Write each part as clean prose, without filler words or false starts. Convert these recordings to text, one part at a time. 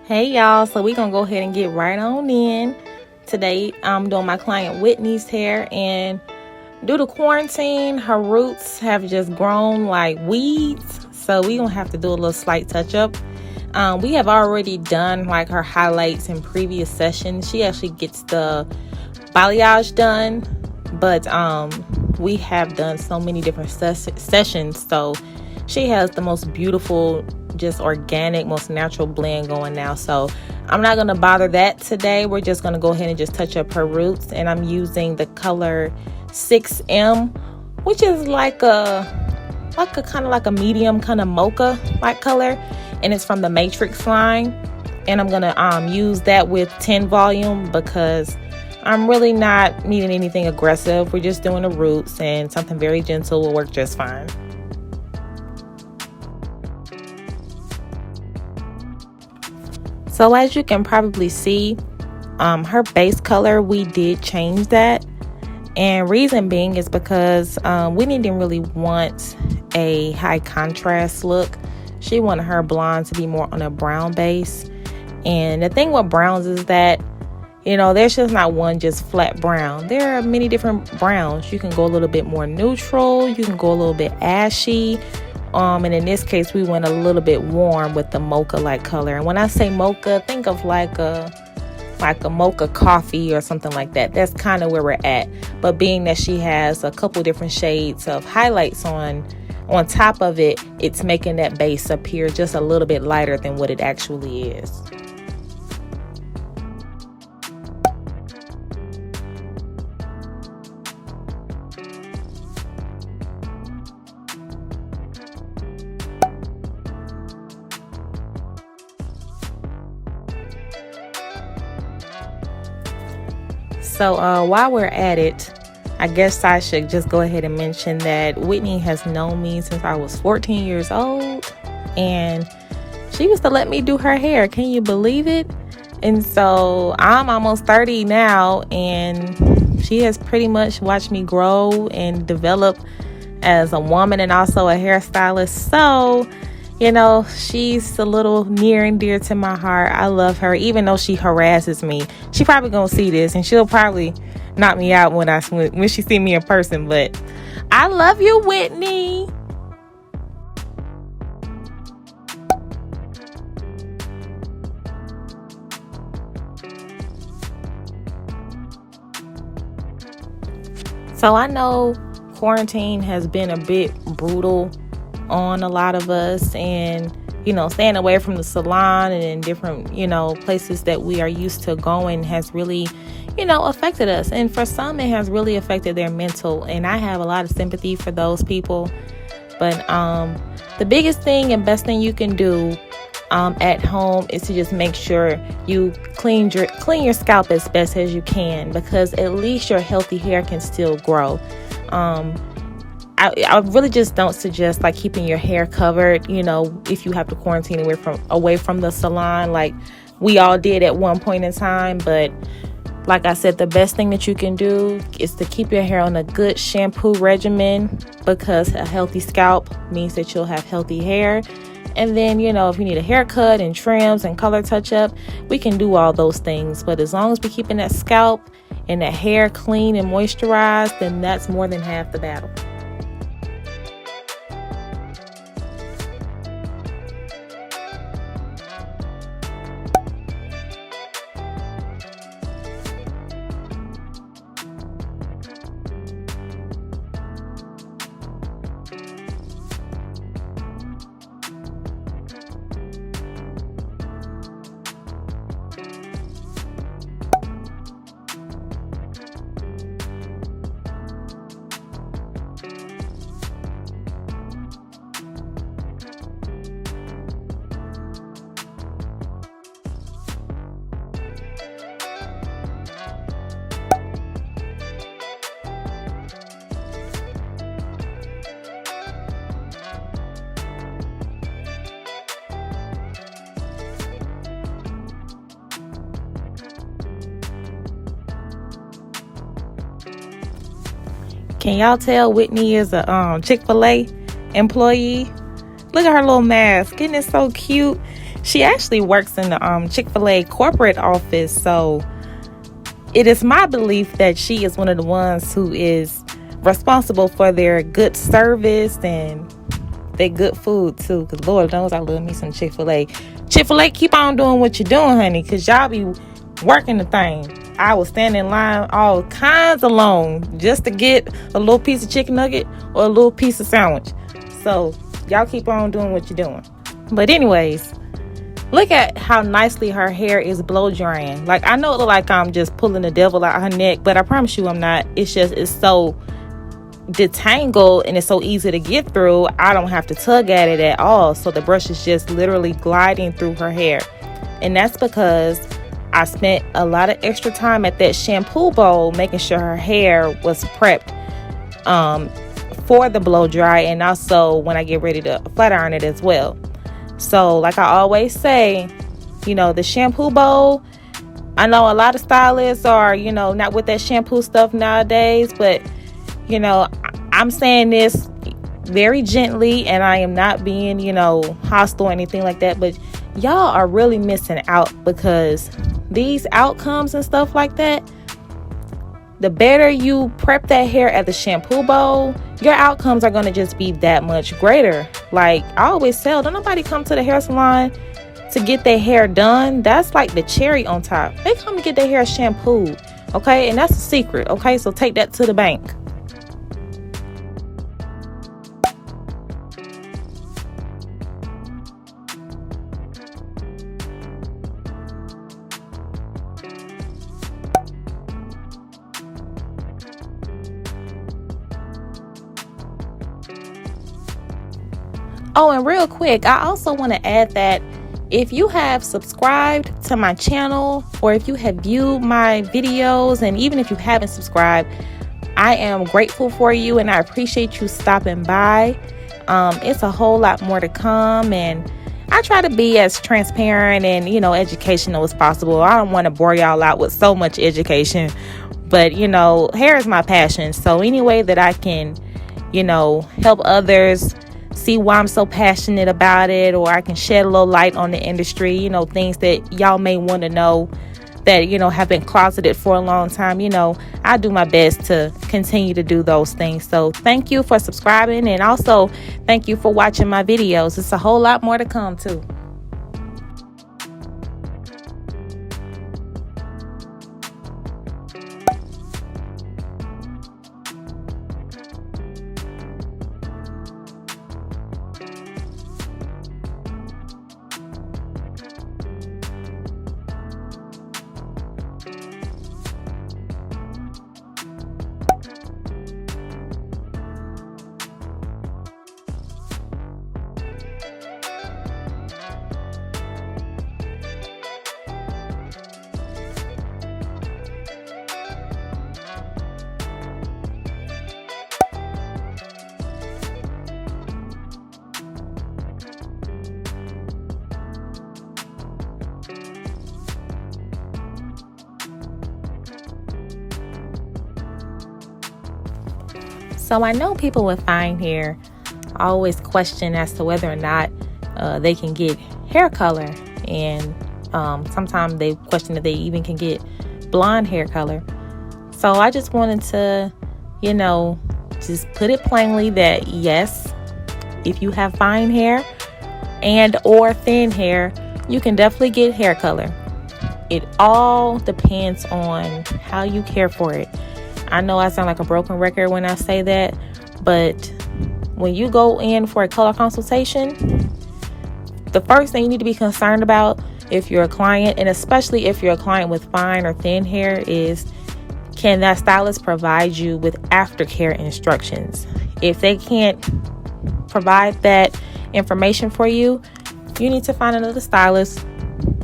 Hey y'all, so we're gonna go ahead and get right on in. Today I'm doing my client Whitney's hair, and due to quarantine, her roots have just grown like weeds, so we're gonna have to do a little slight touch up. We have already done like her highlights in previous sessions. She actually gets the balayage done, but we have done so many different sessions, so she has the most beautiful, just organic, most natural blend going now. So I'm not going to bother that today. We're just going to go ahead and just touch up her roots, and I'm using the color 6M, which is like a kind of like a medium kind of mocha like color, and it's from the Matrix line. And I'm going to use that with 10 volume because I'm really not needing anything aggressive. We're just doing the roots, and something very gentle will work just fine. So as you can probably see, her base color, we did change that. And reason being is because we didn't really want a high contrast look. She wanted her blonde to be more on a brown base. And the thing with browns is that, you know, there's just not one just flat brown. There are many different browns. You can go a little bit more neutral. You can go a little bit ashy. And in this case, we went a little bit warm with the mocha-like color. And when I say mocha, think of like a mocha coffee or something like that. That's kind of where we're at. But being that she has a couple different shades of highlights on top of it, it's making that base appear just a little bit lighter than what it actually is. So while we're at it, I guess I should just go ahead and mention that Whitney has known me since I was 14 years old, and she used to let me do her hair. Can you believe it? And so I'm almost 30 now, and she has pretty much watched me grow and develop as a woman and also a hairstylist. So, you know, she's a little near and dear to my heart. I love her, even though she harasses me. She probably gonna see this, and she'll probably knock me out when she see me in person. But I love you, Whitney. So I know quarantine has been a bit brutal on a lot of us, and you know, staying away from the salon and in different, you know, places that we are used to going has really, you know, affected us. And for some, it has really affected their mental, and I have a lot of sympathy for those people. But the biggest thing and best thing you can do at home is to just make sure you clean your scalp as best as you can, because at least your healthy hair can still grow. I really just don't suggest like keeping your hair covered, you know, if you have to quarantine away from the salon like we all did at one point in time. But like I said, the best thing that you can do is to keep your hair on a good shampoo regimen, because a healthy scalp means that you'll have healthy hair. And then, you know, if you need a haircut and trims and color touch up, we can do all those things. But as long as we're keeping that scalp and that hair clean and moisturized, then that's more than half the battle. Can y'all tell Whitni is a Chick-fil-A employee? Look at her little mask. Isn't it so cute? She actually works in the Chick-fil-A corporate office. So it is my belief that she is one of the ones who is responsible for their good service and their good food too. Because Lord knows I love me some Chick-fil-A. Chick-fil-A, keep on doing what you're doing, honey. Because y'all be working the thing. I was standing in line all kinds of long just to get a little piece of chicken nugget or a little piece of sandwich. So y'all keep on doing what you're doing. But anyways, look at how nicely her hair is blow drying. Like, I know it look like I'm just pulling the devil out her neck, but I promise you I'm not. It's just, it's so detangled and it's so easy to get through. I don't have to tug at it at all. So the brush is just literally gliding through her hair. And that's because I spent a lot of extra time at that shampoo bowl making sure her hair was prepped for the blow dry, and also when I get ready to flat iron it as well. So like I always say, the shampoo bowl, I know a lot of stylists are, not with that shampoo stuff nowadays, but I'm saying this very gently, and I am not being, hostile or anything like that, but y'all are really missing out, because these outcomes and stuff like that, the better you prep that hair at the shampoo bowl, your outcomes are going to just be that much greater. Like I always tell, don't nobody come to the hair salon to get their hair done. That's like the cherry on top. They come to get their hair shampooed, okay? And that's a secret, okay? So take that to the bank. Oh, and real quick, I also want to add that if you have subscribed to my channel, or if you have viewed my videos, and even if you haven't subscribed, I am grateful for you and I appreciate you stopping by. It's a whole lot more to come, and I try to be as transparent and, educational as possible. I don't want to bore y'all out with so much education, but, hair is my passion. So any way that I can, help others see why I'm so passionate about it, or I can shed a little light on the industry, things that y'all may want to know that, have been closeted for a long time, I do my best to continue to do those things. So thank you for subscribing, and also thank you for watching my videos. It's a whole lot more to come too. So I know people with fine hair always question as to whether or not they can get hair color, and sometimes they question if they even can get blonde hair color. So I just wanted to, just put it plainly that yes, if you have fine hair and or thin hair, you can definitely get hair color. It all depends on how you care for it. I know I sound like a broken record when I say that, but when you go in for a color consultation, the first thing you need to be concerned about if you're a client, and especially if you're a client with fine or thin hair, is can that stylist provide you with aftercare instructions? If they can't provide that information for you, you need to find another stylist.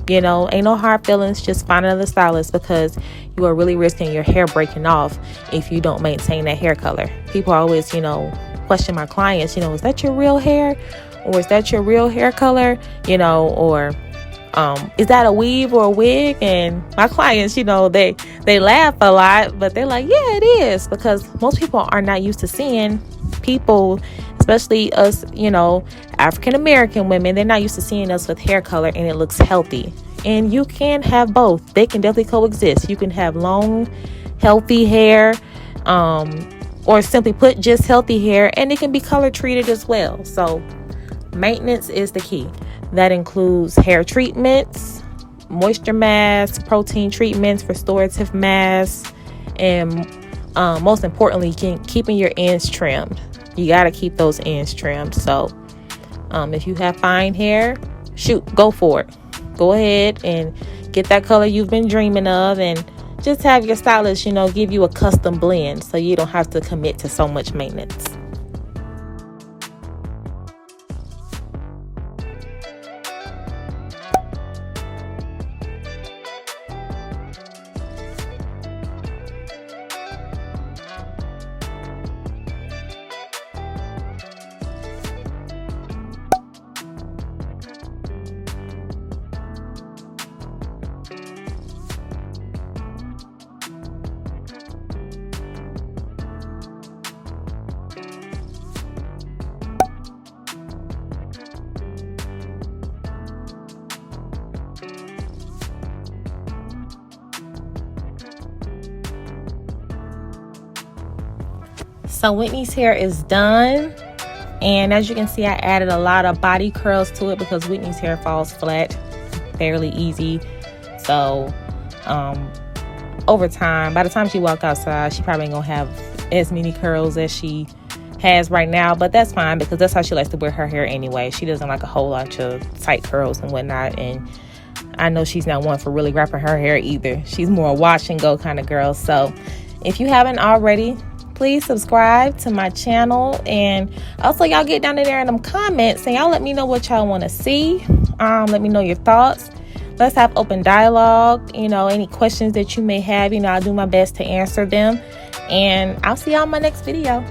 Ain't no hard feelings, just find another stylist, because you are really risking your hair breaking off if you don't maintain that hair color. People always, question my clients, is that your real hair? Or is that your real hair color? Or is that a weave or a wig? And my clients, you know, they laugh a lot, but they're like, yeah, it is, because most people are not used to seeing people, especially us, you know, African American women. They're not used to seeing us with hair color and it looks healthy. And you can have both. They can definitely coexist. You can have long, healthy hair, or simply put, just healthy hair, and it can be color treated as well. So maintenance is the key. That includes hair treatments, moisture masks, protein treatments, restorative masks, and most importantly, keeping your ends trimmed. You got to keep those ends trimmed. So if you have fine hair, shoot, go for it. Go ahead and get that color you've been dreaming of, and just have your stylist, you know, give you a custom blend so you don't have to commit to so much maintenance. So Whitney's hair is done, and as you can see, I added a lot of body curls to it because Whitney's hair falls flat fairly easy. So over time, by the time she walks outside, she probably ain't gonna have as many curls as she has right now, but that's fine because that's how she likes to wear her hair anyway. She doesn't like a whole lot of tight curls and whatnot, and I know she's not one for really wrapping her hair either. She's more a wash and go kind of girl. So if you haven't already, please subscribe to my channel, and also y'all get down in there in them comments and y'all let me know what y'all want to see. Let me know your thoughts. Let's have open dialogue. You know, any questions that you may have, you know, I'll do my best to answer them, and I'll see y'all in my next video.